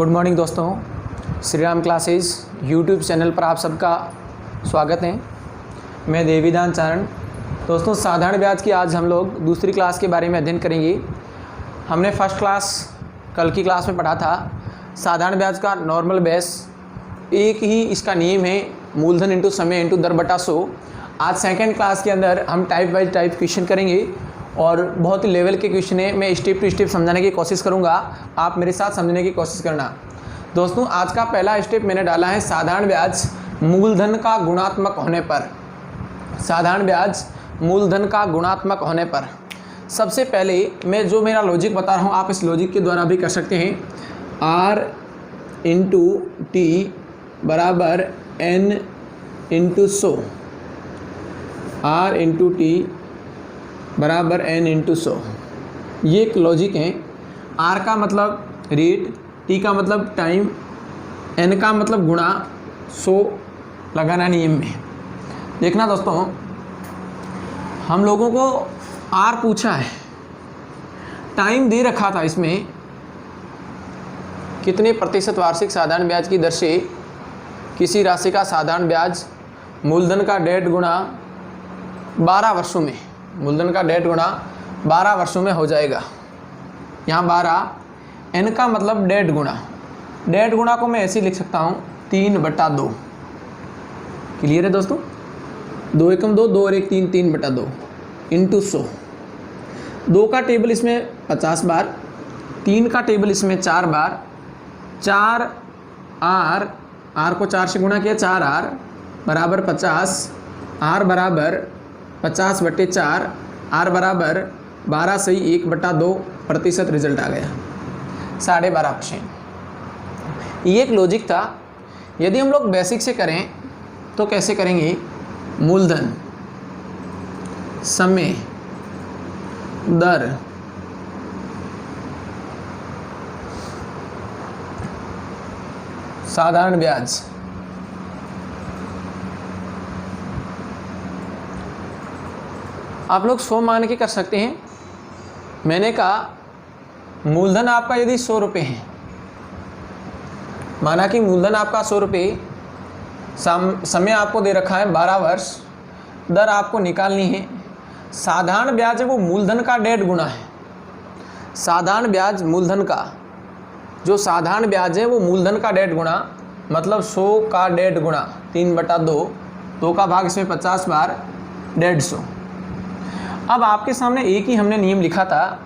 Good morning दोस्तों, Shri Ram classes YouTube channel पर आप सबका स्वागत है। मैं देवीदान चारण। दोस्तों, साधारण ब्याज की आज हम लोग दूसरी क्लास के बारे में अध्ययन करेंगे। हमने फर्स्ट क्लास कल की क्लास में पढ़ा था साधारण ब्याज का नॉर्मल बेस। एक ही इसका नियम है, मूलधन इंटू समय इंटू दर बटा 100। आज सेकेंड क्लास के अंदर हम टाइप बाई टाइप क्वेश्चन करेंगे और बहुत ही लेवल के क्वेश्चन है। मैं स्टेप टू स्टेप समझाने की कोशिश करूंगा, आप मेरे साथ समझने की कोशिश करना। दोस्तों, आज का पहला स्टेप मैंने डाला है साधारण ब्याज मूलधन का गुणात्मक होने पर। साधारण ब्याज मूलधन का गुणात्मक होने पर सबसे पहले मैं जो मेरा लॉजिक बता रहा हूँ, आप इस लॉजिक के द्वारा भी कर सकते हैं। R इंटू टी बराबर N into 100। R into T बराबर N इंटू 100, ये एक लॉजिक है। R का मतलब रेट, T का मतलब टाइम, N का मतलब गुणा, 100 लगाना नियम में। देखना दोस्तों, हम लोगों को R पूछा है, टाइम दे रखा था, इसमें कितने प्रतिशत वार्षिक साधारण ब्याज की दर से किसी राशि का साधारण ब्याज मूलधन का 1.5 गुना 12 वर्षों में, मूलधन का 1.5 गुना 12 वर्षों में हो जाएगा। यहाँ 12, N का मतलब 1.5 गुना, 1.5 गुना को मैं ऐसे लिख सकता हूँ 3/2। क्लियर है दोस्तों? 2 एकम 2, 2 और 1 3, 3/2 इंटू 100। 2 का टेबल इसमें 50 बार, 3 का टेबल इसमें 4 बार, 4 R को 4 से गुणा किया, 4R बराबर 50, R बराबर 50/4, R बराबर 12 सही 1/2 प्रतिशत रिजल्ट आ गया, 12.5%। ये एक लॉजिक था। यदि हम लोग बेसिक से करें तो कैसे करेंगे? मूलधन, समय, दर, साधारण ब्याज, आप लोग 100 मान के कर सकते हैं। मैंने कहा मूलधन आपका यदि 100 रुपये है, माना कि मूलधन आपका 100 रुपये, समय आपको दे रखा है 12 वर्ष, दर आपको निकालनी है। साधारण ब्याज है वो मूलधन का 1.5 गुना है। साधारण ब्याज मूलधन का, जो साधारण ब्याज है वो मूलधन का 1.5 गुना, मतलब 100 का 1.5 गुना 3/2, 2 का भाग इसमें 50 बार, 150। अब आपके सामने एक ही हमने नियम लिखा था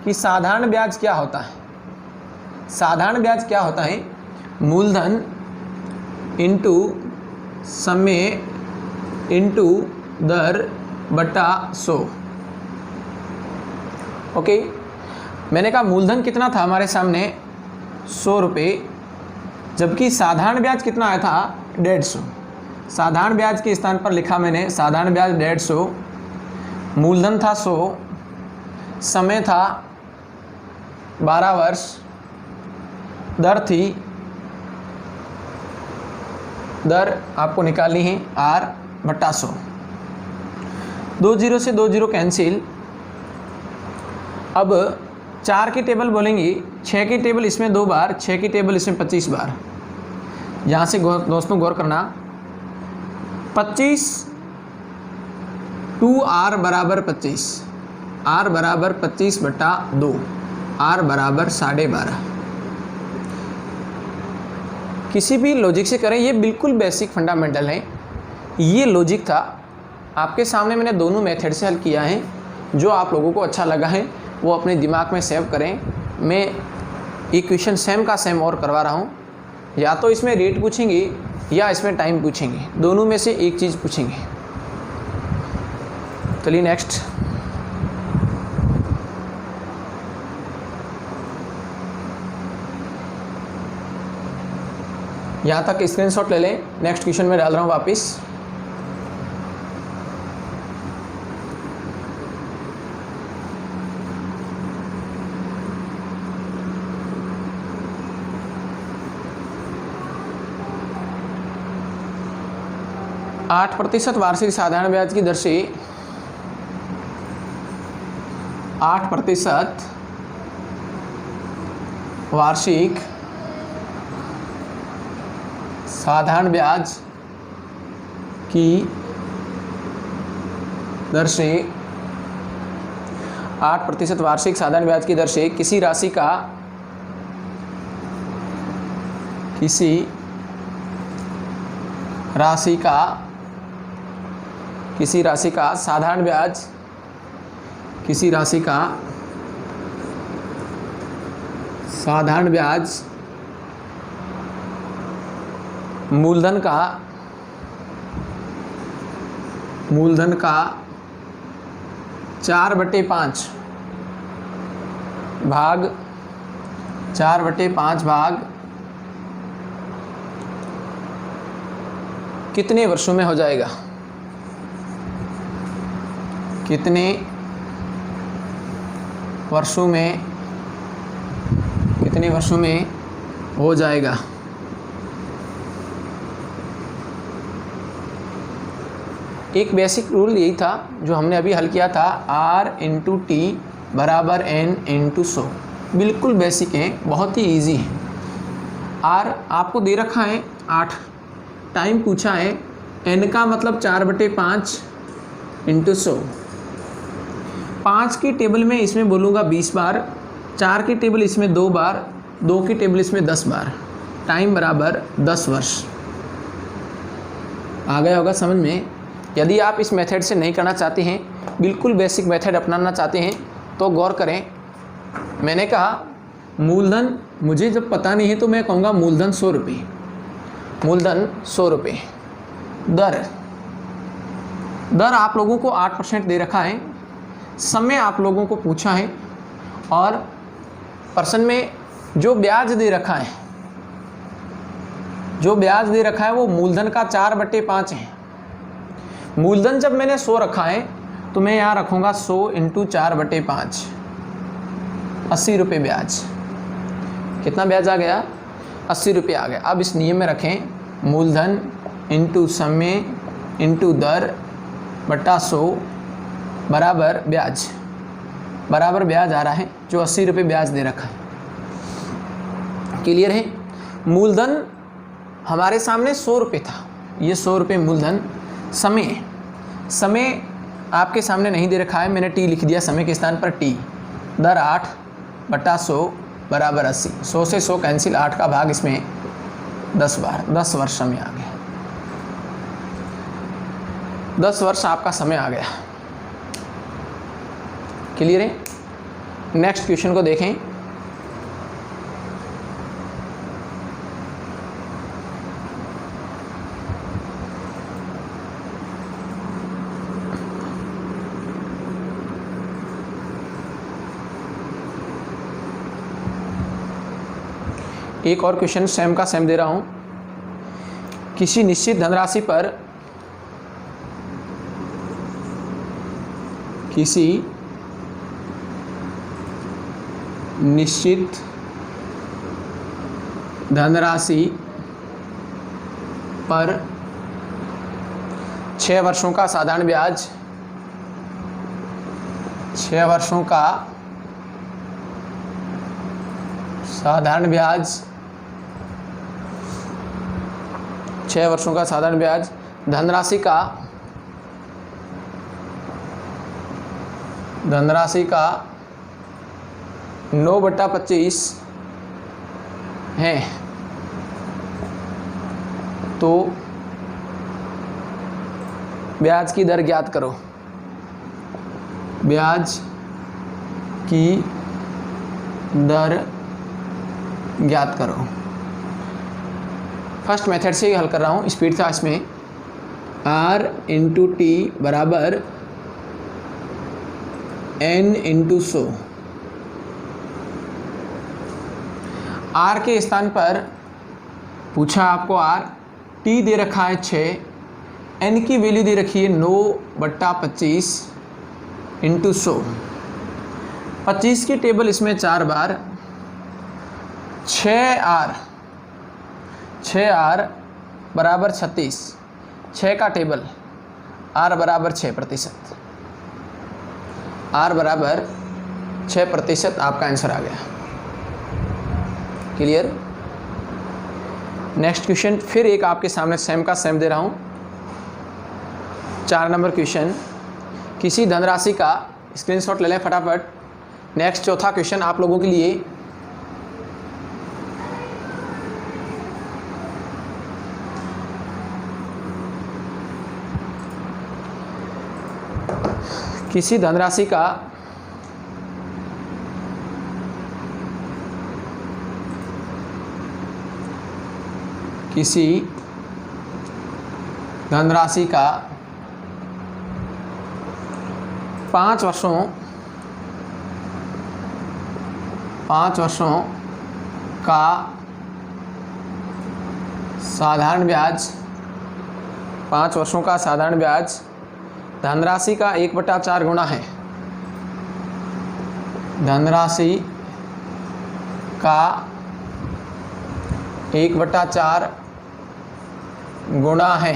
कि साधारण ब्याज क्या होता है। साधारण ब्याज क्या होता है? मूलधन इंटू समय इंटू दर बटा 100। ओके, मैंने कहा मूलधन कितना था हमारे सामने? 100 रुपये, जबकि साधारण ब्याज कितना आया था? 150। साधारण ब्याज के स्थान पर लिखा मैंने साधारण ब्याज 150, मूलधन था 100, समय था 12 वर्ष, दर थी, दर आपको निकालनी है R/100। 2 0 से 2 0 कैंसिल। अब 4 की टेबल बोलेंगे, 6 की टेबल इसमें 2 बार, 6 की टेबल इसमें 25 बार। यहाँ से दोस्तों गौर करना, 25 2R बराबर 25, R बराबर 25/2, R बराबर 12.5। किसी भी लॉजिक से करें, ये बिल्कुल बेसिक फंडामेंटल है। ये लॉजिक था, आपके सामने मैंने दोनों मेथड से हल किया है। जो आप लोगों को अच्छा लगा है वो अपने दिमाग में सेव करें। मैं इक्वेशन सेम का सेम और करवा रहा हूँ। या तो इसमें रेट पूछेंगे या इसमें टाइम पूछेंगे, दोनों में से एक चीज़ पूछेंगे। चलिए नेक्स्ट। यहाँ तक स्क्रीनशॉट ले लें। नेक्स्ट क्वेश्चन में डाल रहा हूँ वापस। आठ प्रतिशत वार्षिक साधारण ब्याज की दर से 8% वार्षिक साधारण ब्याज की दर से 8% वार्षिक साधारण ब्याज की दर से किसी राशि का साधारण ब्याज मूलधन का 4/5 भाग कितने वर्षों में हो जाएगा? कितने वर्षों में हो जाएगा? एक बेसिक रूल यही था जो हमने अभी हल किया था, R × T = N × 100। बिल्कुल बेसिक है, बहुत ही इजी है। R आपको दे रखा है 8, टाइम पूछा है, N का मतलब 4/5 × 100। 5 की टेबल में इसमें बोलूँगा 20 बार, 4 की टेबल इसमें 2 बार, 2 की टेबल इसमें 10 बार। टाइम बराबर 10 वर्ष। आ गया होगा समझ में? यदि आप इस मेथड से नहीं करना चाहते हैं, बिल्कुल बेसिक मेथड अपनाना चाहते हैं, तो गौर करें। मैंने कहा मूलधन मुझे जब पता नहीं है तो मैं कहूँगा मूलधन 100 रुपये। मूलधन 100 रुपये। दर आप लोगों को 8% दे रखा है। समय आप लोगों को पूछा है और पर्सन में जो ब्याज दे रखा है वो मूलधन का 4/5 है। मूलधन जब मैंने 100 रखा है तो मैं यहाँ रखूँगा 100 × 4/5, 80 रुपये ब्याज। कितना ब्याज आ गया? 80 रुपये आ गया। अब इस नियम में रखें, मूलधन × समय × दर बटा 100 बराबर ब्याज आ रहा है, जो 80 रुपये ब्याज दे रखा है। क्लियर है? मूलधन हमारे सामने 100 रुपये था, ये 100 रुपये मूलधन। समय आपके सामने नहीं दे रखा है, मैंने टी लिख दिया समय के स्थान पर टी। दर 8/100 बराबर 80। 100 से 100 कैंसिल, 8 का भाग इसमें 10 बार, 10 वर्ष समय आ गया। 10 वर्ष आपका समय आ गया। क्लियर है? नेक्स्ट क्वेश्चन को देखें। एक और क्वेश्चन सेम का सेम दे रहा हूं। किसी निश्चित धनराशि पर पर 6 वर्षों का साधारण ब्याज 6 वर्षों का साधारण ब्याज धनराशि का 9/25 है, तो ब्याज की दर ज्ञात करो। ब्याज की दर ज्ञात करो। फर्स्ट मेथड से ही हल कर रहा हूँ, स्पीड था इसमें। R × T बराबर N × 100। R के स्थान पर पूछा आपको R, T दे रखा है 6, N की वैल्यू दे रखी है 9/25 × 100। 25 की टेबल इसमें 4 बार, 6R बराबर 36। 6 का टेबल R बराबर 6%। R बराबर 6% आपका आंसर आ गया। क्लियर? नेक्स्ट क्वेश्चन फिर एक आपके सामने सेम का सेम दे रहा हूँ। 4 नंबर क्वेश्चन, किसी धनराशि का स्क्रीनशॉट ले लें फटाफट। नेक्स्ट चौथा क्वेश्चन आप लोगों के लिए, किसी धनराशि का का 5 वर्षों का साधारण ब्याज, 5 वर्षों का साधारण ब्याज धनराशि का 1/4 गुना है। धनराशि का 1/4 गुना है,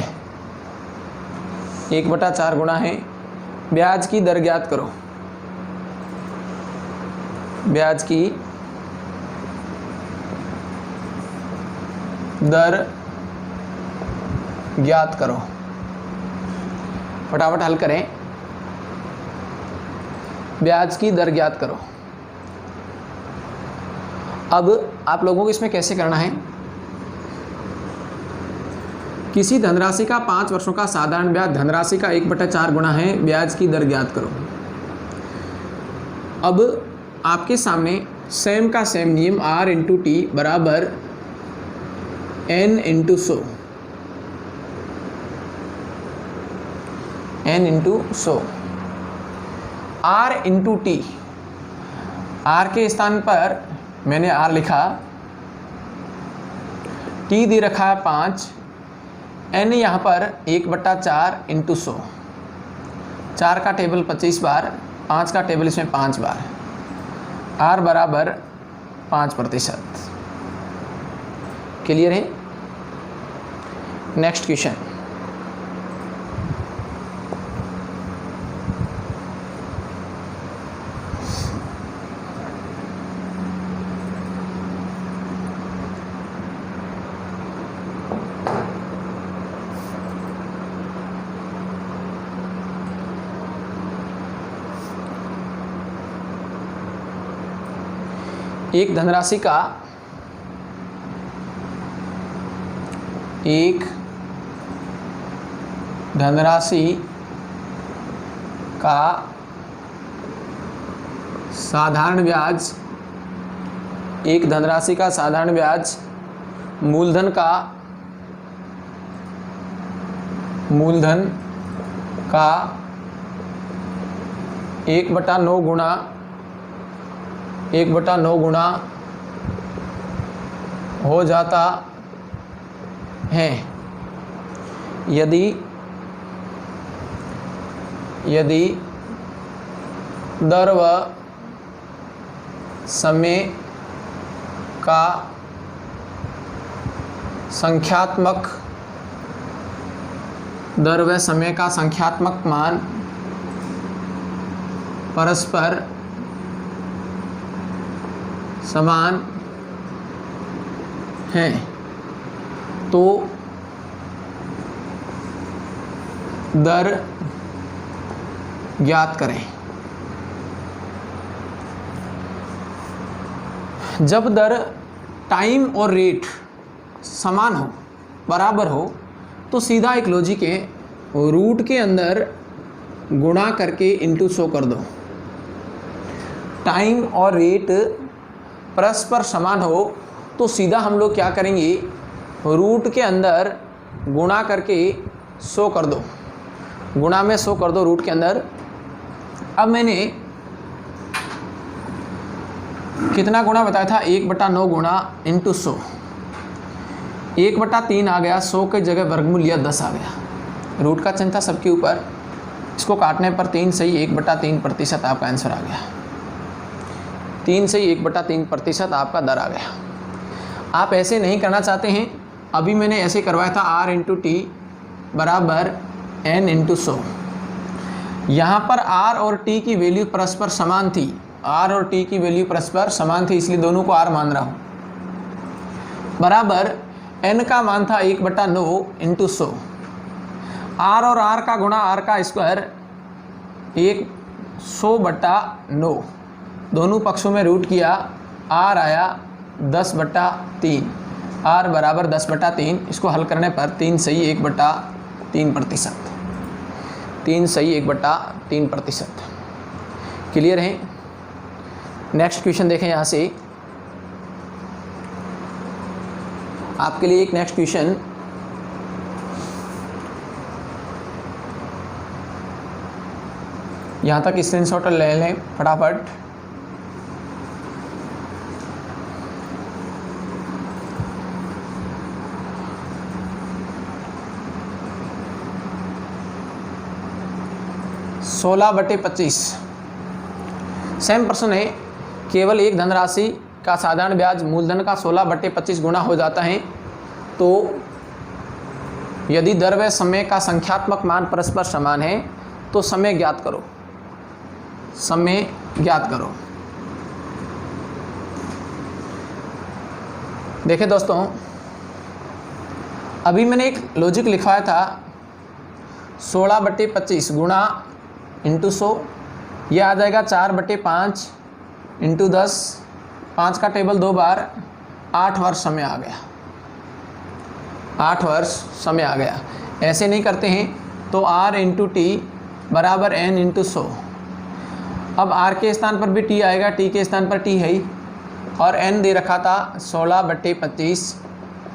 1/4 गुना है। ब्याज की दर ज्ञात करो। ब्याज की दर ज्ञात करो। फटाफट हल करें। ब्याज की दर ज्ञात करो। अब आप लोगों को इसमें कैसे करना है, किसी धनराशि का 5 वर्षों का साधारण ब्याज धनराशि का 1/4 गुना है, ब्याज की दर ज्ञात करो। अब आपके सामने सेम का सेम नियम R इंटू टी बराबर N into 100, N into 100। R into T, R के स्थान पर मैंने R लिखा, T दे रखा है 5, N यहाँ पर 1/4 इंटू 100। 4 का टेबल 25 बार, 5 का टेबल इसमें 5 बार, R बराबर 5%। क्लियर है। नेक्स्ट क्वेश्चन, एक धनराशि का साधारण ब्याज, एक धनराशि का साधारण ब्याज मूलधन का 1/9 गुना हो जाता है यदि दर व समय का संख्यात्मक मान परस्पर समान हैं, तो दर ज्ञात करें। जब दर टाइम और रेट समान हो, बराबर हो, तो सीधा एक लॉजिक है, रूट के अंदर गुणा करके इंटू 100 कर दो। टाइम और रेट परस्पर समान हो तो सीधा हम लोग क्या करेंगे, रूट के अंदर गुणा करके 100 कर दो, गुणा में 100 कर दो रूट के अंदर। अब मैंने कितना गुणा बताया था, 1/9 गुणा इंटू 100, 1/3 आ गया, 100 की जगह वर्गमूल लिया 10 आ गया। रूट का चिन्ह था सबके ऊपर, इसको काटने पर 3 से ही 1/3% आपका आंसर आ गया। 3 से ही 1/3% आपका दर आ गया। आप ऐसे नहीं करना चाहते हैं, अभी मैंने ऐसे करवाया था, R इंटू टी बराबर N इंटू 100। यहाँ पर R और T की वैल्यू परस्पर समान थी, R और T की वैल्यू परस्पर समान थी, इसलिए दोनों को R मान रहा हूँ, बराबर n का मान था 1/9 इंटू 100। r और r का गुणा r का स्क्वायर 100/9, दोनों पक्षों में रूट किया, r आया 10/3, r बराबर 10/3। इसको हल करने पर 3 सही 1/3%, 3 सही 1/3%। क्लियर है। नेक्स्ट क्वेश्चन देखें। यहाँ से आपके लिए एक नेक्स्ट क्वेश्चन, यहाँ तक स्क्रीनशॉट ले लें फटाफट। सोलह बटे 25 सेम प्रश्न है। केवल एक धनराशि का साधारण ब्याज मूलधन का 16/25 गुना हो जाता है, तो यदि दर व समय का संख्यात्मक मान परस्पर समान है तो समय ज्ञात करो। समय ज्ञात करो। देखिए दोस्तों, अभी मैंने एक लॉजिक लिखवाया था 16/25 गुणा इंटू 100, यह आ जाएगा 4/5 इंटू 10, 5 का टेबल 2 बार, 8 वर्ष समय आ गया, 8 वर्ष समय आ गया। ऐसे नहीं करते हैं तो r इंटू टी बराबर n इंटू 100। अब r के स्थान पर भी t आएगा, t के स्थान पर t है ही, और n दे रखा था 16/25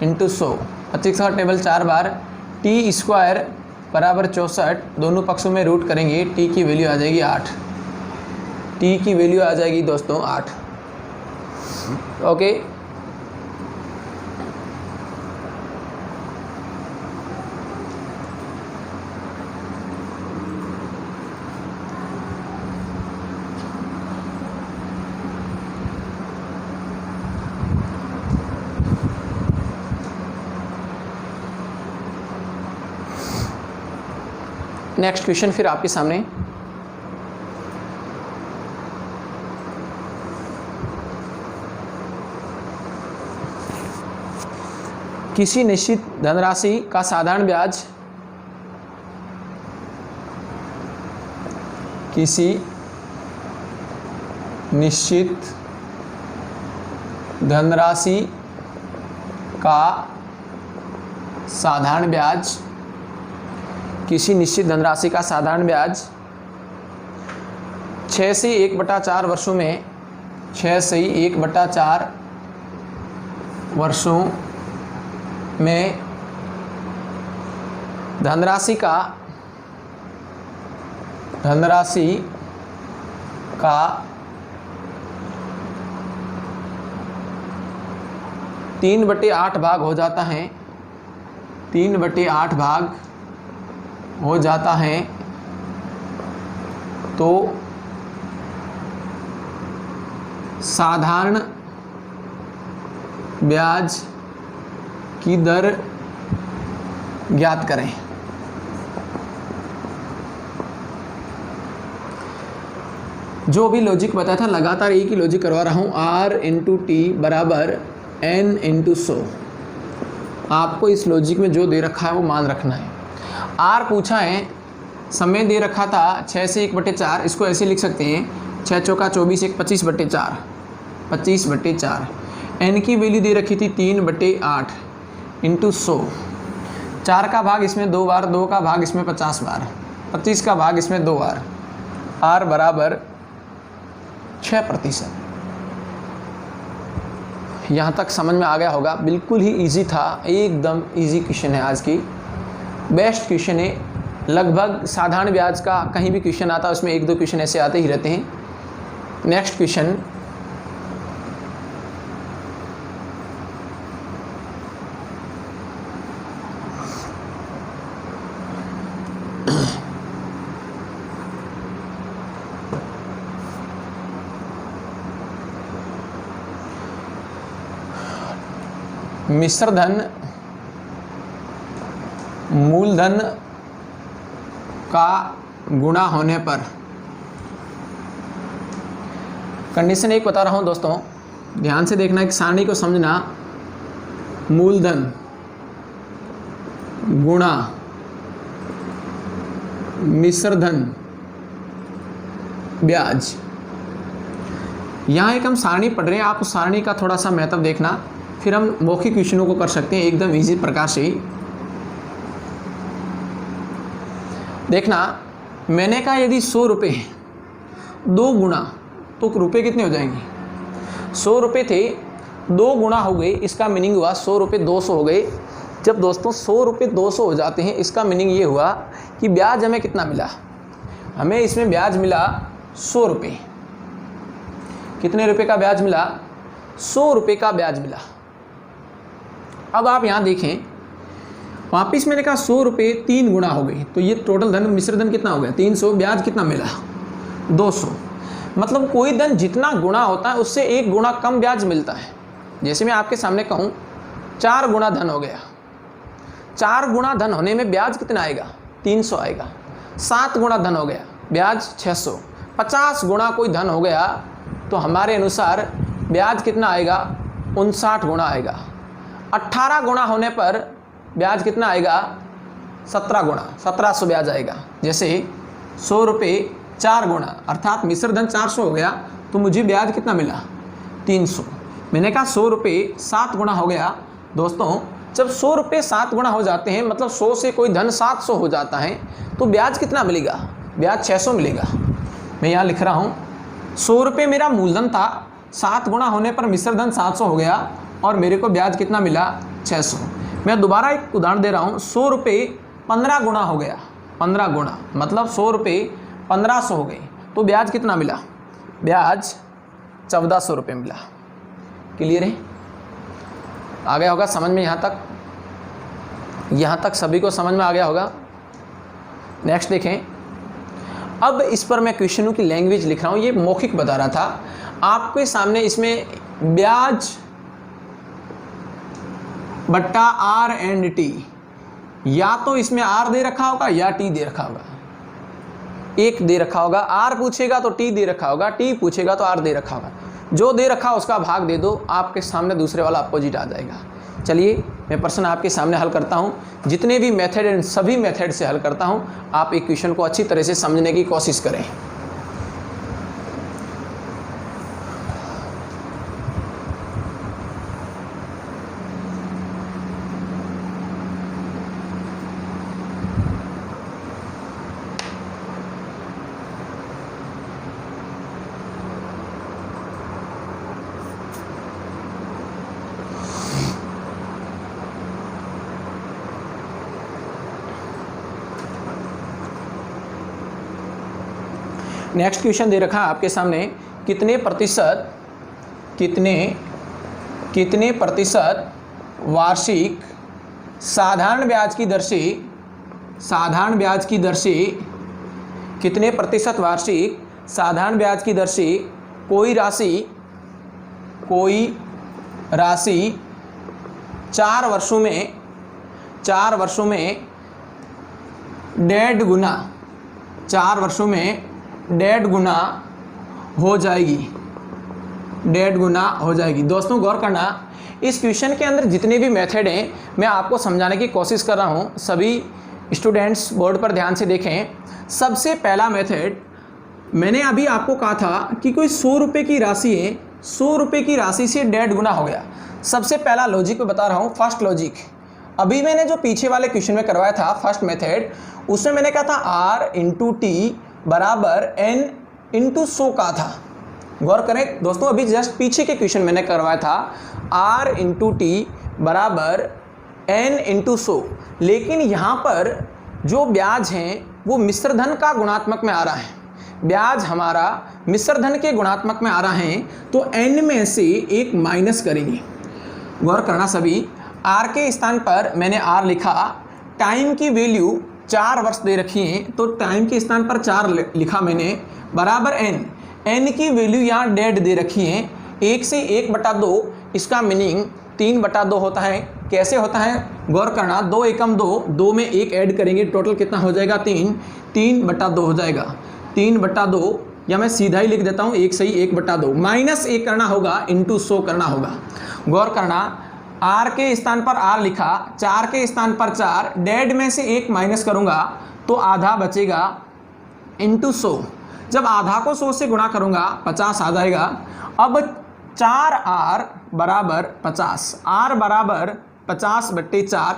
इंटू 100, 25 का टेबल 4 बार, t स्क्वायर बराबर 64, दोनों पक्षों में रूट करेंगे, t की वैल्यू आ जाएगी 8, t की वैल्यू आ जाएगी दोस्तों 8। ओके, नेक्स्ट क्वेश्चन फिर आपके सामने। किसी निश्चित धनराशि का साधारण ब्याज किसी निश्चित धनराशि का साधारण ब्याज, किसी निश्चित धनराशि का साधारण ब्याज 6 से 1/4 वर्षों में, 6 से 1/4 वर्षों में धनराशि का 3/8 भाग हो जाता है, 3/8 भाग हो जाता है, तो साधारण ब्याज की दर ज्ञात करें। जो अभी लॉजिक बताया था, लगातार एक ही लॉजिक करवा रहा हूँ। r इंटू टी बराबर n इंटू 100। आपको इस लॉजिक में जो दे रखा है वो मान रखना है। r पूछा है, समय दे रखा था 6 से 1/4, इसको ऐसे लिख सकते हैं 6 चौका 24, 1 25/4, 25/4। n की वैल्यू दे रखी थी 3/8 इंटू 100, 4 का भाग इसमें 2 बार, 2 का भाग इसमें 50 बार, 25 का भाग इसमें 2 बार, r बराबर 6%। यहाँ तक समझ में आ गया होगा। बिल्कुल ही इजी था, एकदम इजी क्वेश्चन है, आज की बेस्ट क्वेश्चन है। लगभग साधारण ब्याज का कहीं भी क्वेश्चन आता है उसमें 1-2 क्वेश्चन ऐसे आते ही रहते हैं। नेक्स्ट क्वेश्चन, मिश्र धन मूलधन का गुणा होने पर, कंडीशन एक बता रहा हूं दोस्तों, ध्यान से देखना, एक सारणी को समझना। मूलधन गुणा मिश्रधन ब्याज। यहाँ एक हम सारणी पढ़ रहे हैं, आप उस सारणी का थोड़ा सा महत्व देखना, फिर हम मौखिक क्वेश्चनों को कर सकते हैं एकदम इजी प्रकार से ही। देखना, मैंने कहा यदि 100 रुपये है, 2 गुणा तो रुपये कितने हो जाएंगे? 100 रुपये थे, 2 गुणा हो गए, इसका मीनिंग हुआ 100 रुपये 200 हो गए। जब दोस्तों 100 रुपये 200 हो जाते हैं, इसका मीनिंग ये हुआ कि ब्याज हमें कितना मिला? हमें इसमें ब्याज मिला 100 रुपये। कितने रुपए का ब्याज मिला? 100 रुपये का ब्याज मिला। अब आप यहाँ देखें, वापिस मैंने कहा 100 रुपये 3 गुणा हो गई, तो ये टोटल धन मिश्रधन कितना हो गया? 300। ब्याज कितना मिला? 200। मतलब कोई धन जितना गुणा होता है उससे 1 गुणा कम ब्याज मिलता है। जैसे मैं आपके सामने कहूँ 4 गुणा धन हो गया, 4 गुणा धन होने में ब्याज कितना आएगा? 300 आएगा। 7 गुणा धन हो गया, ब्याज 600। 50 गुणा कोई धन हो गया तो हमारे अनुसार ब्याज कितना आएगा? 59 गुणा आएगा। 18 गुणा होने पर ब्याज कितना आएगा? 17 गुणा, 1700 ब्याज आएगा। जैसे 100 रुपये 4 गुणा अर्थात मिश्रधन 400 हो गया, तो मुझे ब्याज कितना मिला? 300। मैंने कहा 100 रुपये 7 गुणा हो गया। दोस्तों जब 100 रुपये 7 गुणा हो जाते हैं, मतलब 100 से कोई धन 700 हो जाता है, तो ब्याज कितना मिलेगा? ब्याज 600 मिलेगा। मैं यहाँ लिख रहा हूँ 100 रुपये मेरा मूलधन था, 7 गुणा होने पर मिश्रधन 700 हो गया और मेरे को ब्याज कितना मिला? 600। मैं दोबारा एक उदाहरण दे रहा हूँ, 100 रुपये 15 गुणा हो गया, 15 गुणा मतलब 100 रुपये 1500 हो गए, तो ब्याज कितना मिला? ब्याज 1400 रुपये मिला। क्लियर है? आ गया होगा समझ में? यहाँ तक सभी को समझ में आ गया होगा। नेक्स्ट देखें, अब इस पर मैं क्वेश्चनों की लैंग्वेज लिख रहा हूँ, ये मौखिक बता रहा था आपके सामने। इसमें ब्याज बट्टा आर एंड टी, या तो इसमें आर दे रखा होगा या टी दे रखा होगा। एक दे रखा होगा, आर पूछेगा तो टी दे रखा होगा, टी पूछेगा तो आर दे रखा होगा। जो दे रखा उसका भाग दे दो, आपके सामने दूसरे वाला अपोजिट आ जाएगा। चलिए मैं प्रश्न आपके सामने हल करता हूँ, जितने भी मेथड हैं सभी मेथड से हल करता हूँ। आप एक क्वेश्चन को अच्छी तरह से समझने की कोशिश करें। नेक्स्ट क्वेश्चन दे रखा है आपके सामने, कितने प्रतिशत वार्षिक साधारण ब्याज की दर से कोई राशि 4 वर्षों में 1.5 गुना 4 वर्षों में 1.5 गुना हो जाएगी, 1.5 गुना हो जाएगी। दोस्तों गौर करना, इस क्वेश्चन के अंदर जितने भी मेथड हैं मैं आपको समझाने की कोशिश कर रहा हूं। सभी स्टूडेंट्स बोर्ड पर ध्यान से देखें। सबसे पहला मेथड मैंने अभी आपको कहा था कि कोई 100 रुपये की राशि है, 100 रुपये की राशि से 1.5 गुना हो गया। सबसे पहला लॉजिक मैं बता रहा हूँ, फर्स्ट लॉजिक। अभी मैंने जो पीछे वाले क्वेश्चन में करवाया था फर्स्ट मेथड, उसमें मैंने कहा था आर इंटू टी बराबर n इंटू 100 का था। गौर करें दोस्तों, अभी जस्ट पीछे के क्वेश्चन मैंने करवाया था r इंटू टी बराबर n इंटू 100, लेकिन यहाँ पर जो ब्याज हैं वो मिश्रधन का गुणात्मक में आ रहा है। ब्याज हमारा मिश्रधन के गुणात्मक में आ रहा है, तो n में से एक माइनस करेंगे। गौर करना सभी, r के स्थान पर मैंने r लिखा, टाइम की वैल्यू 4 वर्ष दे रखी है, तो टाइम के स्थान पर 4 लिखा मैंने, बराबर n की वैल्यू यहाँ 1.5 दे रखी है। 1 से 1/2, इसका मीनिंग 3/2 होता है। कैसे होता है गौर करना, 2 एकम 2, 2 में 1 ऐड करेंगे, टोटल कितना हो जाएगा? 3/2 हो जाएगा। 3/2 या मैं सीधा ही लिख देता हूँ, 1 सही 1/2, -1 करना होगा, इंटू 100 करना होगा। गौर करना, आर के स्थान पर आर लिखा, 4 के स्थान पर 4, डेढ़ में से 1 माइनस करूंगा तो आधा बचेगा इंटू 100। जब आधा को 100 से गुणा करूंगा 50 आ जाएगा। अब 4r बराबर 50, r बराबर 50/4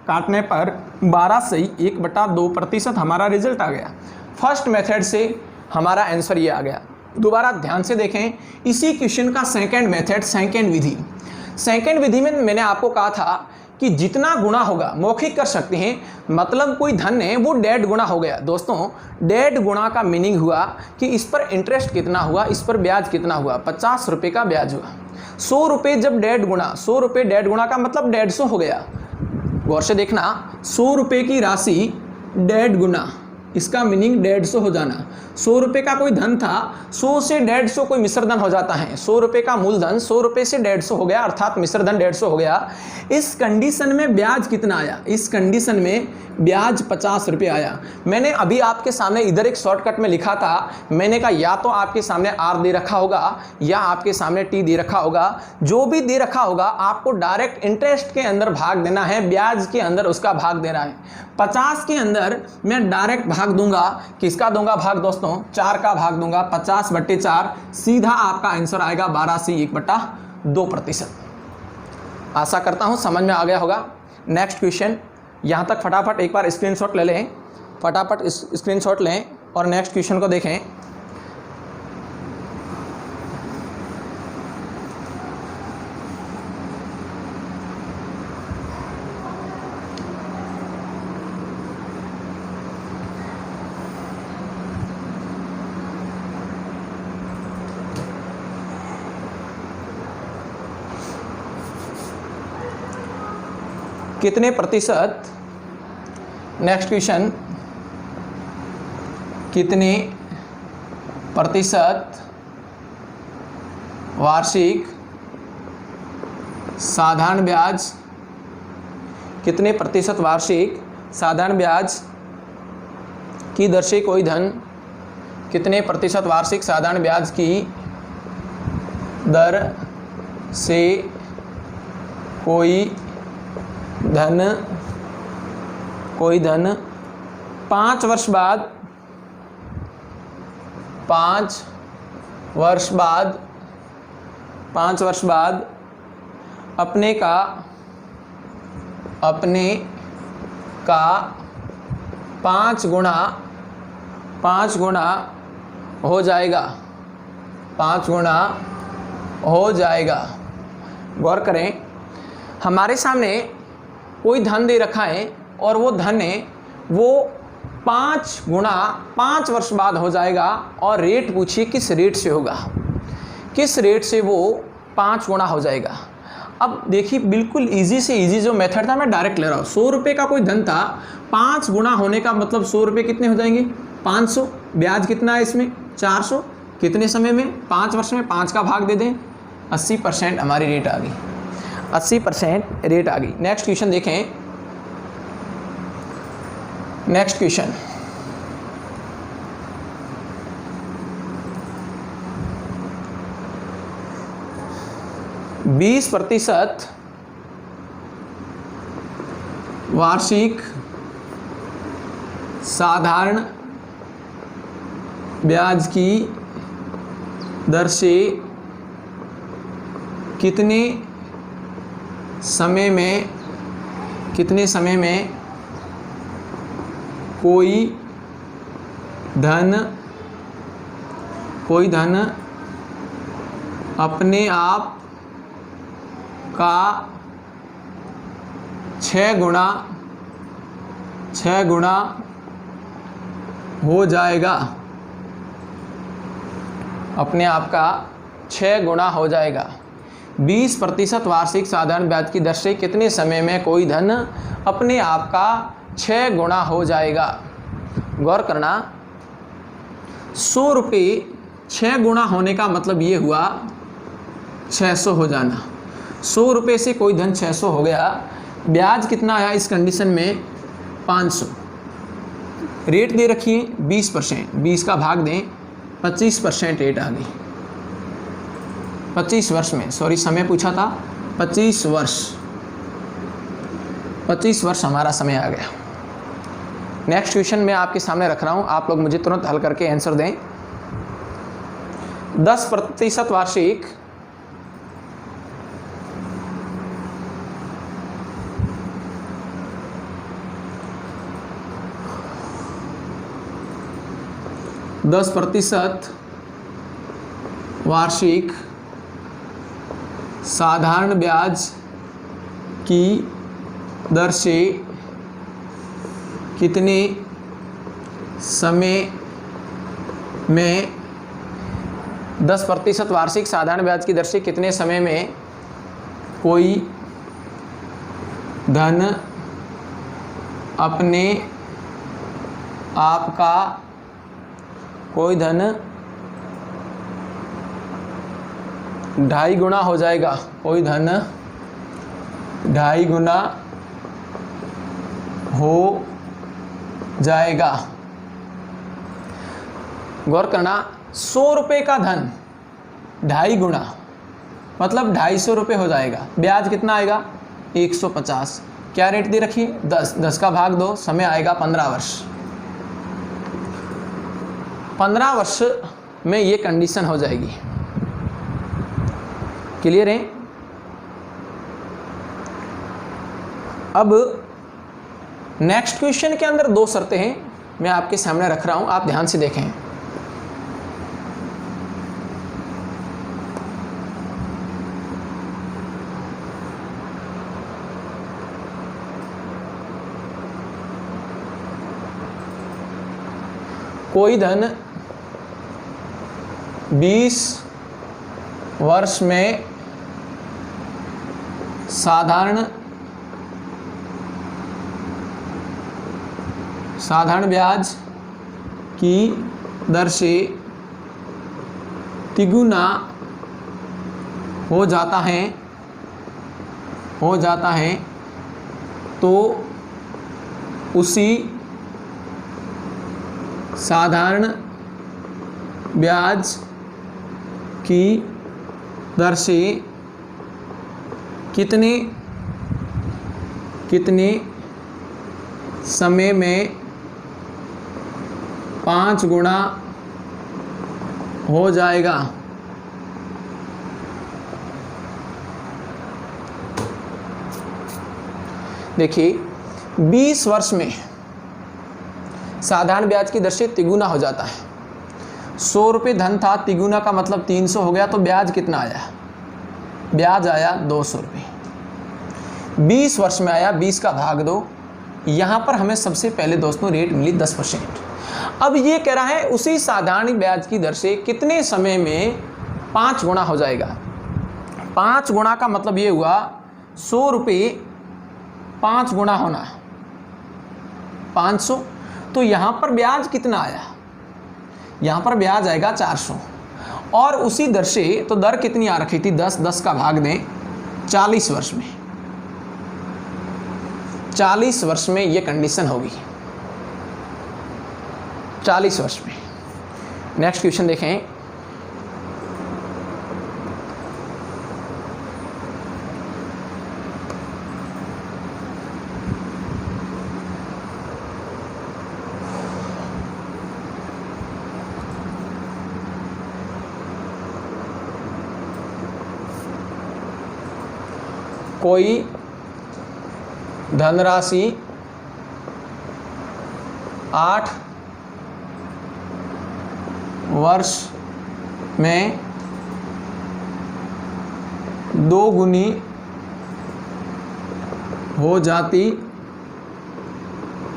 काटने पर 12 से 1/2% हमारा रिजल्ट आ गया। फर्स्ट मेथड से हमारा आंसर ये आ गया। दोबारा ध्यान से देखें, इसी क्वेश्चन का सेकंड मेथड, सेकंड विधि। सेकंड विधि में मैंने आपको कहा था कि जितना गुणा होगा मौखिक कर सकते हैं, मतलब कोई धन है वो डेढ़ गुणा हो गया। दोस्तों डेढ़ गुणा का मीनिंग हुआ कि इस पर इंटरेस्ट कितना हुआ, इस पर ब्याज कितना हुआ, 50 रुपये का ब्याज हुआ। 100 रुपये जब डेढ़ गुणा, 100 रुपये डेढ़ गुणा का मतलब 150 हो गया। गौर से देखना, 100 रुपये की राशि डेढ़ गुना, इसका मीनिंग 150 हो जाना। 100 रुपये का कोई धन था, 100 से 150 कोई मिश्र धन हो जाता है। 100 रुपये का मूलधन 100 रुपये से 150 हो गया, अर्थात मिश्र धन 150 हो गया। इस कंडीशन में ब्याज कितना आया? इस कंडीशन में ब्याज 50 रुपये आया। मैंने अभी आपके सामने इधर एक शॉर्टकट में लिखा था, मैंने कहा या तो आपके सामने आर दे रखा होगा या आपके सामने टी दे रखा होगा। जो भी दे रखा होगा आपको डायरेक्ट इंटरेस्ट के अंदर भाग देना है, ब्याज के अंदर उसका भाग देना है। 50 के अंदर मैं डायरेक्ट भाग दूंगा, किसका दूंगा भाग दोस्तों? 4 का भाग दूंगा, 50/4, सीधा आपका आंसर आएगा 12 से 1/2%। आशा करता हूं समझ में आ गया होगा। नेक्स्ट क्वेश्चन, यहां तक फटाफट एक बार स्क्रीनशॉट ले लें, फटाफट स्क्रीनशॉट लें और नेक्स्ट क्वेश्चन को देखें। कितने प्रतिशत, नेक्स्ट क्वेश्चन, कितने प्रतिशत वार्षिक साधारण ब्याज, कितने प्रतिशत वार्षिक साधारण ब्याज की दर से कोई धन, कितने प्रतिशत वार्षिक साधारण ब्याज की दर से कोई धन 5 वर्ष बाद, 5 वर्ष बाद अपने का 5 गुना हो जाएगा, 5 गुना हो जाएगा। गौर करें, हमारे सामने कोई धन दे रखा है और वो धन है वो 5 गुना 5 वर्ष बाद हो जाएगा, और रेट पूछिए किस रेट से होगा, किस रेट से वो 5 गुना हो जाएगा। अब देखिए बिल्कुल इजी से इजी जो मेथड था मैं डायरेक्ट ले रहा हूँ। 100 रुपये का कोई धन था, 5 गुना होने का मतलब 100 रुपये कितने हो जाएंगे? 500। ब्याज कितना है इसमें? 400। कितने समय में? 5 वर्ष में। 5 का भाग दे दें, 80% हमारी रेट आ गई, 80% रेट आ गई। नेक्स्ट क्वेश्चन देखें, नेक्स्ट क्वेश्चन, बीस प्रतिशत वार्षिक साधारण ब्याज की दर से कितने समय में कोई धन अपने आप का 6 गुना हो जाएगा, अपने आप का 6 गुना हो जाएगा। 20% वार्षिक साधारण ब्याज की दर से कितने समय में कोई धन अपने आप का 6 गुना हो जाएगा। गौर करना, 100 रुपये 6 गुना होने का मतलब ये हुआ 600 हो जाना। 100 रुपये से कोई धन 600 हो गया। ब्याज कितना आया इस कंडीशन में? 500। रेट दे रखी है 20%, 20 का भाग दें, 25% रेट आ गई। 25 वर्ष में, सॉरी समय पूछा था, 25 वर्ष 25 वर्ष हमारा समय आ गया। नेक्स्ट क्वेश्चन मैं आपके सामने रख रहा हूँ, आप लोग मुझे तुरंत हल करके आंसर दें। 10% वार्षिक वार्षिक साधारण ब्याज की दर से कितने समय में 10% वार्षिक साधारण ब्याज की दर से कितने समय में कोई धन अपने आप का कोई धन 2.5 गुना हो जाएगा, कोई धन 2.5 गुना हो जाएगा। गौर करना, 100 रुपये का धन 2.5 गुना मतलब 250 रुपये हो जाएगा। ब्याज कितना आएगा? 150। क्या रेट दे रखी? 10। 10 का भाग 2, समय आएगा 15 वर्ष। 15 वर्ष में ये कंडीशन हो जाएगी। क्लियर है? अब नेक्स्ट क्वेश्चन के अंदर 2 शर्तें हैं, मैं आपके सामने रख रहा हूं, आप ध्यान से देखें। कोई धन 20 वर्ष में साधारण ब्याज की दर से तिगुना हो जाता है तो उसी साधारण ब्याज की दर से कितने समय में 5 गुना हो जाएगा। देखिए, 20 वर्ष में साधारण ब्याज की दर से तिगुना हो जाता है। 100 रुपये धन था, तिगुना का मतलब 300 हो गया, तो ब्याज कितना आया? ब्याज आया 200 रुपये। 20 वर्ष में आया, 20 का भाग 2। यहाँ पर हमें सबसे पहले दोस्तों रेट मिली 10%। अब ये कह रहा है उसी साधारण ब्याज की दर से कितने समय में 5 गुना हो जाएगा। 5 गुना का मतलब ये हुआ 100 रुपये 5 गुना होना 500। तो यहाँ पर ब्याज कितना आया? यहाँ पर ब्याज आएगा 400। और उसी दर से, तो दर कितनी आ रखी थी? 10। 10 का भाग दें 40 वर्ष में। 40 वर्ष में ये कंडीशन होगी, 40 वर्ष में। नेक्स्ट क्वेश्चन देखें। कोई धनराशि 8 वर्ष में 2 गुनी हो जाती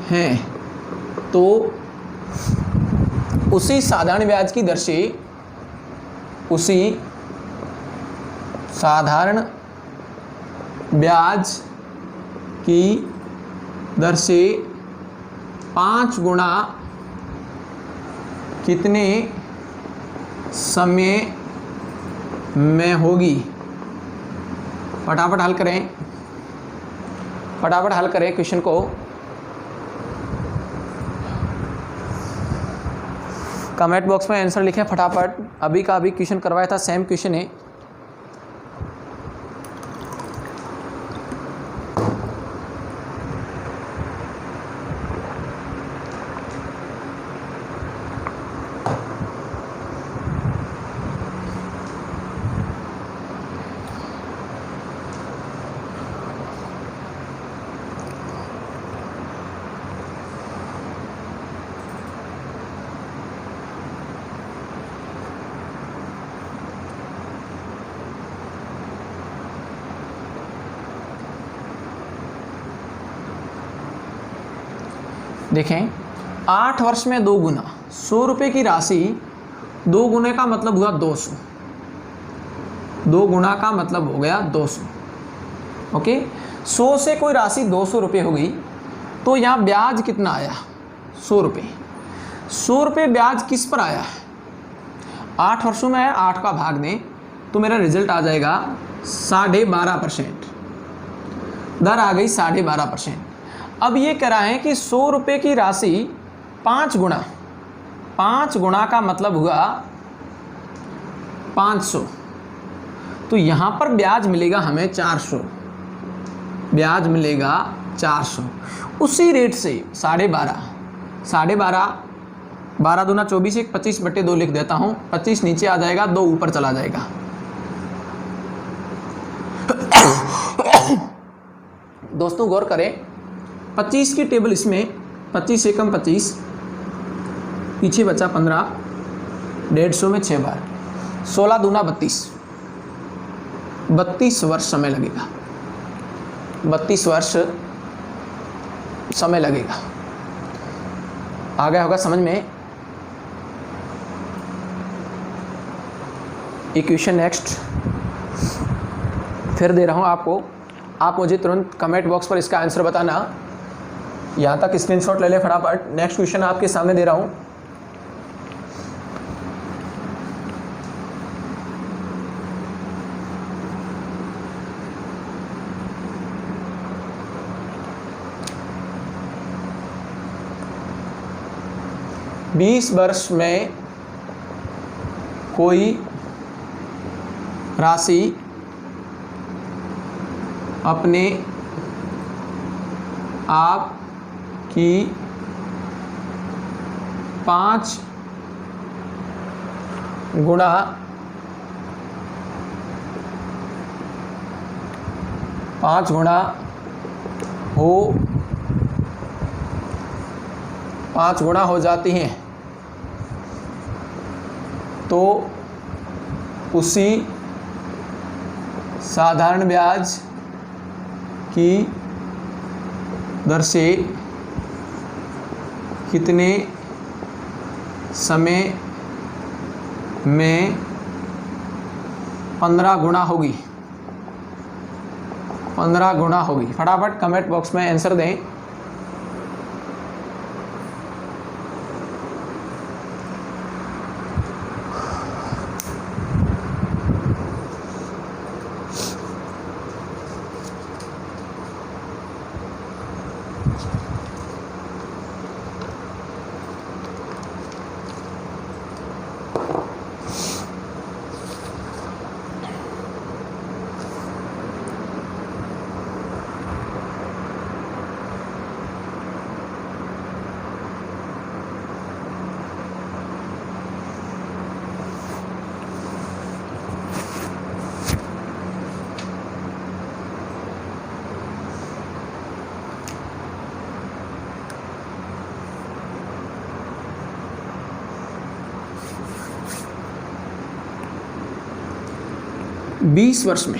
है तो उसी साधारण ब्याज की दर से, उसी साधारण ब्याज की दर से 5 गुना कितने समय में होगी? फटाफट हल करें, फटाफट हल करें क्वेश्चन को। कमेंट बॉक्स में आंसर लिखें फटाफट। अभी का अभी क्वेश्चन करवाया था, सेम क्वेश्चन है। देखें 8 वर्ष में 2 गुना, 100 रुपये की राशि 2 गुने का मतलब हुआ 200, 2 गुना का मतलब हो गया 200। ओके, 100 से कोई राशि 200 रुपये हो गई तो यहाँ ब्याज कितना आया, 100 रुपये। 100 रुपये ब्याज किस पर आया है, 8 वर्षों में है, 8 का भाग दें तो मेरा रिजल्ट आ जाएगा 12.5%, दर आ गई 12.5%। अब ये कह रहा है कि 100 रुपये की राशि 5 गुना का मतलब हुआ 500, तो यहाँ पर ब्याज मिलेगा हमें 400, ब्याज मिलेगा 400। उसी रेट से 12.5 12 दूना 24, 25/2 लिख देता हूँ, 25 नीचे आ जाएगा, 2 ऊपर चला जाएगा। दोस्तों गौर करें, 25 की टेबल इसमें 25 एकम 25, पीछे बचा 15, 150 में 6 बार, 16 दूना 32 वर्ष समय लगेगा, 32 वर्ष समय लगेगा। आ गया होगा समझ में। इक्वेशन नेक्स्ट फिर दे रहा हूँ आपको, आप मुझे तुरंत कमेंट बॉक्स पर इसका आंसर बताना। यहाँ तक स्क्रीनशॉट ले ले फटाफट। नेक्स्ट क्वेश्चन आपके सामने दे रहा हूँ। बीस वर्ष में कोई राशि अपने आप की 5 गुना हो जाती हैं तो उसी साधारण ब्याज की दर से कितने समय में 15 गुना होगी, 15 गुना होगी। फटाफट कमेंट बॉक्स में आंसर दें। बीस वर्ष में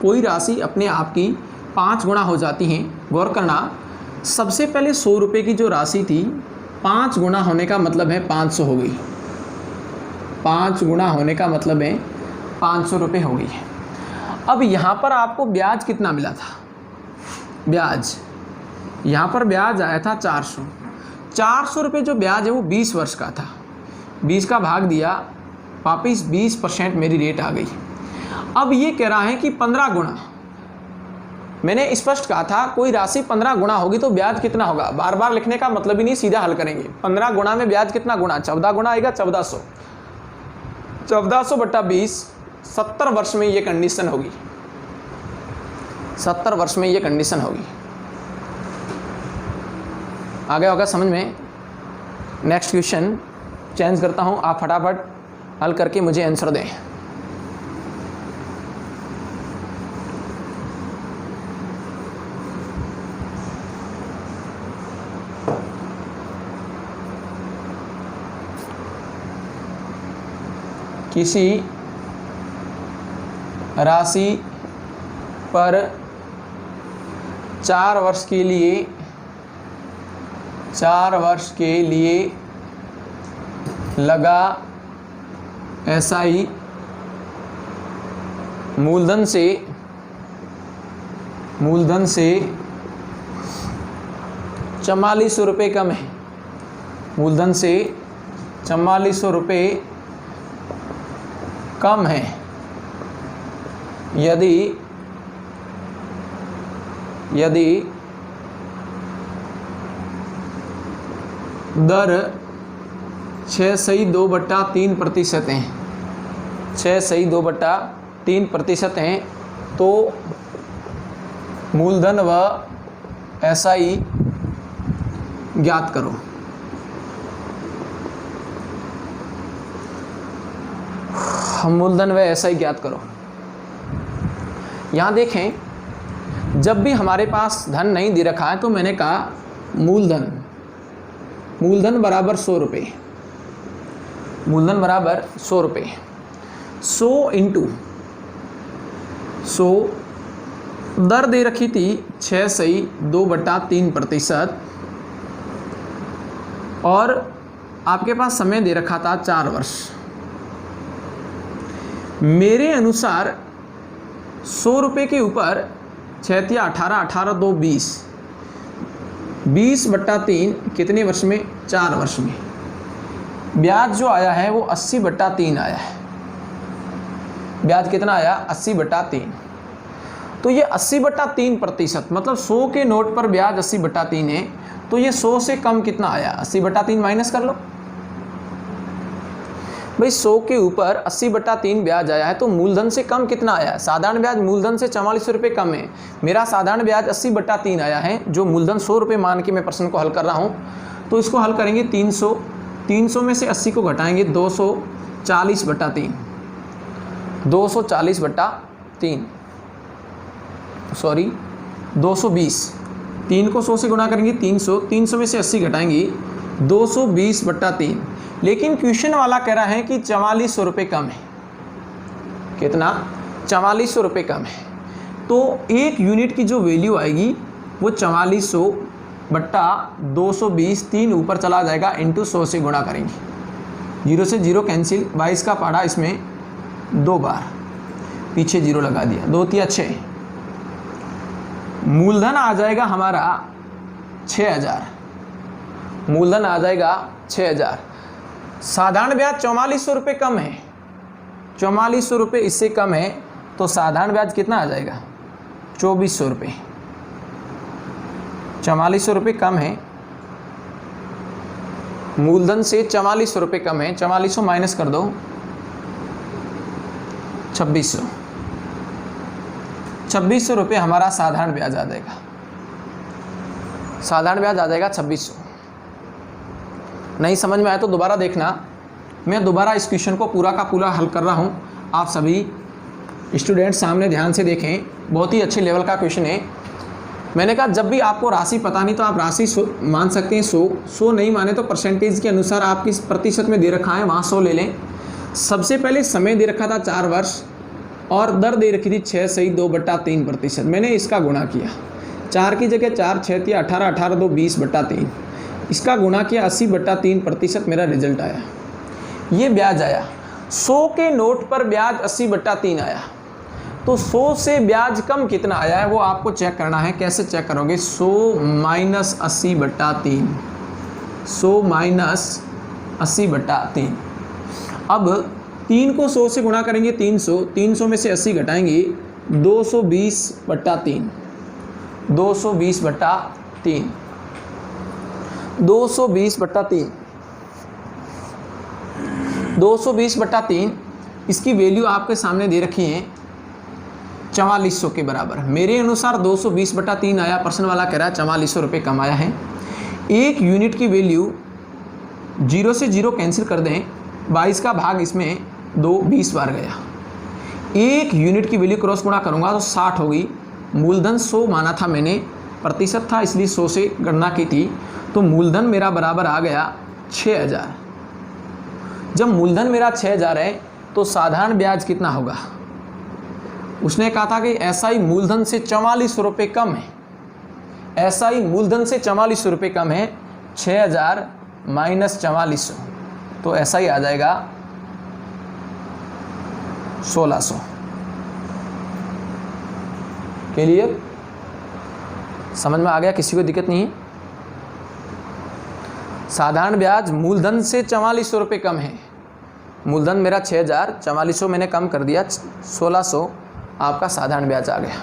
कोई राशि अपने आप की 5 गुना हो जाती है। गौर करना, सबसे पहले 100 रुपये की जो राशि थी 5 गुना होने का मतलब है 500 हो गई, 5 गुना होने का मतलब है 500 रुपये हो गई है। अब यहाँ पर आपको ब्याज कितना मिला था, ब्याज यहाँ पर ब्याज आया था 400 रुपये। जो ब्याज है वो 20 वर्ष का था, 20 का भाग दिया, वापिस 20% मेरी रेट आ गई। अब ये कह रहा है कि 15 गुना, मैंने स्पष्ट कहा था कोई राशि 15 गुना होगी तो ब्याज कितना होगा, बार बार लिखने का मतलब ही नहीं, सीधा हल करेंगे। 15 गुना में ब्याज कितना गुना, 14 गुना आएगा, 1400, 1400 बटा 20, 70 वर्ष में ये कंडीशन होगी, 70 वर्ष में ये कंडीशन होगी। आ गया होगा समझ में। नेक्स्ट क्वेश्चन चेंज करता हूँ, आप फटाफट हल करके मुझे आंसर दें। किसी राशि पर 4 वर्ष के लिए 4 वर्ष के लिए लगा SI मूलधन से 4400 रुपये कम है। मूलधन से 4400 रुपये कम है यदि दर 6/2/3% है। 6/2/3% हैं तो मूलधन व SI ज्ञात करो। मूलधन व SI ज्ञात करो। यहाँ देखें, जब भी हमारे पास धन नहीं दे रखा है तो मैंने कहा मूलधन बराबर 100 रुपये। मूलधन बराबर 100 रुपये। 100 इंटू 100 दर दे रखी थी 6/2/3% और आपके पास समय दे रखा था 4 वर्ष। मेरे अनुसार 100 रुपये के ऊपर 6 × 18 18 2 20 20/3 कितने वर्ष में? 4 वर्ष में। ब्याज जो आया है वो 80/3 आया है। ब्याज कितना आया? 80/3। तो ये 80/3% मतलब 100 के नोट पर ब्याज 80/3 है, तो ये 100 से कम कितना आया? 80/3 माइनस कर लो भाई। 100 के ऊपर 80/3 ब्याज आया है तो मूलधन से कम कितना आया? साधारण ब्याज मूलधन से 4400 रुपये कम है। मेरा साधारण ब्याज 80/3 आया है, जो मूलधन 100 रुपये मान के मैं प्रश्न को हल कर रहा हूँ। तो इसको हल करेंगे 300 में से 80 को घटाएंगे 240/3 240/3 सॉरी 220। 3 को 100 से गुणा करेंगे 300 में से 80 घटाएंगे 220/3। लेकिन क्वेश्चन वाला कह रहा है कि 4400 रुपये कम है। कितना? 4400 रुपये कम है। तो 1 यूनिट की जो वैल्यू आएगी वो 4400/220, 3 ऊपर चला जाएगा इंटू 100 से गुणा करेंगे। 0 से 0 कैंसिल, 22 का पढ़ा इसमें 2 बार, पीछे 0 लगा दिया, 2 × 6। मूलधन आ जाएगा हमारा 6000। मूलधन आ जाएगा 6000। साधारण ब्याज 4400 रुपये कम है। 4400 रुपये इससे कम है तो साधारण ब्याज कितना आ जाएगा? 2400 रुपये। 4400 रुपये कम है, मूलधन से 4400 रुपये कम है। 4400 माइनस कर दो 2600। 2600 रुपये हमारा साधारण ब्याज आ जाएगा। साधारण ब्याज आ जाएगा 2600। नहीं समझ में आया तो दोबारा देखना। मैं दोबारा इस क्वेश्चन को पूरा का पूरा हल कर रहा हूँ। आप सभी स्टूडेंट सामने ध्यान से देखें, बहुत ही अच्छे लेवल का क्वेश्चन है। मैंने कहा जब भी आपको राशि पता नहीं तो आप राशि मान सकते हैं 100 नहीं माने तो परसेंटेज के अनुसार आप किस प्रतिशत में दे रखा है वहाँ 100 ले लें। सबसे पहले समय दे रखा था 4 वर्ष और दर दे रखी थी 6/2/3%। मैंने इसका गुणा किया, 4 की जगह 4, 6 × 18 18 2 20/3, इसका गुणा किया 80/3% मेरा रिजल्ट आया। ये ब्याज आया। 100 के नोट पर ब्याज 80/3 आया। तो 100 से ब्याज कम कितना आया है वो आपको चेक करना है। कैसे चेक करोगे? 100 - 80/3, 100 - 80/3। अब 3 को 100 से गुणा करेंगे 300 में से 80 घटाएंगे 220/3 220/3 220/3 इसकी वैल्यू आपके सामने दे रखी है 4400 के बराबर। मेरे अनुसार 220/3 आया। पर्सन वाला कह रहा है 4400 रुपये कम आया है। 1 यूनिट की वैल्यू 0 से 0 कैंसिल कर दें, 22 का भाग इसमें 20 बार गया। 1 यूनिट की वैल्यू क्रॉस गुणा करूँगा तो 60 होगी। मूलधन 100 माना था मैंने, प्रतिशत था इसलिए 100 से गणना की थी। तो मूलधन मेरा बराबर आ गया 6000। जब मूलधन मेरा 6000 है तो साधारण ब्याज कितना होगा? उसने कहा था कि SI मूलधन से 4400 रुपये कम है। SI मूलधन से 4400 रुपये कम है 6000 माइनस 4400, तो ऐसा ही आ जाएगा 1600। क्लियर? समझ में आ गया? किसी को दिक्कत नहीं है? साधारण ब्याज मूलधन से 4400 रुपये कम है। मूलधन मेरा 6000, 4400 मैंने कम कर दिया, 1600 आपका साधारण ब्याज आ गया।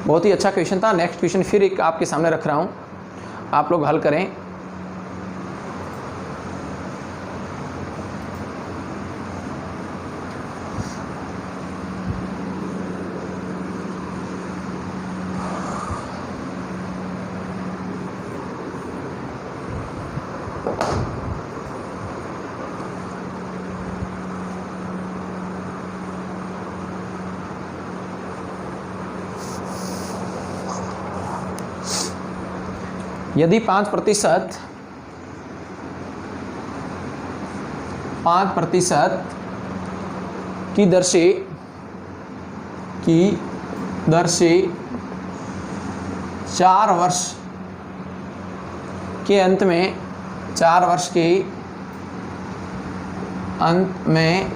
बहुत ही अच्छा क्वेश्चन था। नेक्स्ट क्वेश्चन फिर एक आपके सामने रख रहा हूँ, आप लोग हल करें। यदि 5% की दर से 4 वर्ष के अंत में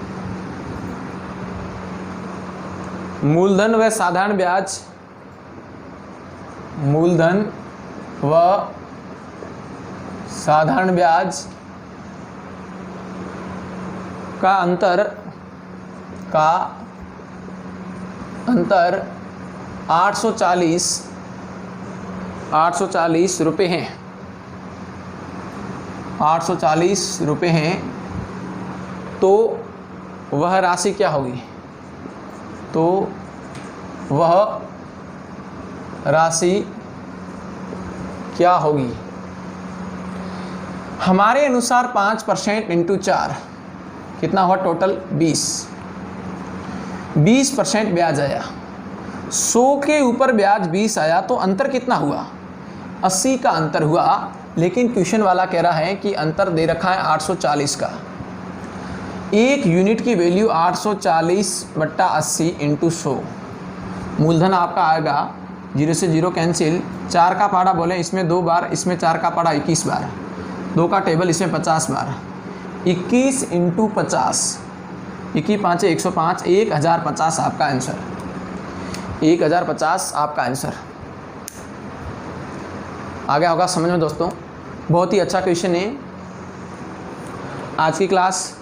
मूलधन व साधारण ब्याज का अंतर 840 रुपये हैं। 840 रुपये हैं, तो वह राशि क्या होगी? तो वह राशि क्या होगी? हमारे अनुसार 5% इंटू 4 कितना हुआ? टोटल 20% ब्याज आया। 100 के ऊपर ब्याज 20 आया, तो अंतर कितना हुआ? 80 का अंतर हुआ। लेकिन क्वेश्चन वाला कह रहा है कि अंतर दे रखा है 840 का। एक यूनिट की वैल्यू 840/80 इंटू 100। मूलधन आपका आएगा 0 से 0 कैंसिल, 4 का पाड़ा बोले इसमें 2 बार, इसमें 4 का पाड़ा 21 बार, 2 का टेबल इसमें 50 बार, 21 इंटू 50, 21 5 105, 1050 आपका आंसर। 1050 आपका आंसर आ गया होगा समझ में दोस्तों? बहुत ही अच्छा क्वेश्चन है। आज की क्लास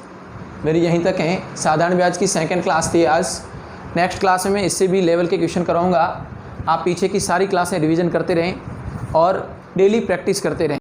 मेरी यहीं तक है। साधारण ब्याज की सेकंड क्लास थी आज। नेक्स्ट क्लास में मैं इससे भी लेवल के क्वेश्चन कराऊंगा। आप पीछे की सारी क्लासें रिवीजन करते रहें और डेली प्रैक्टिस करते रहें।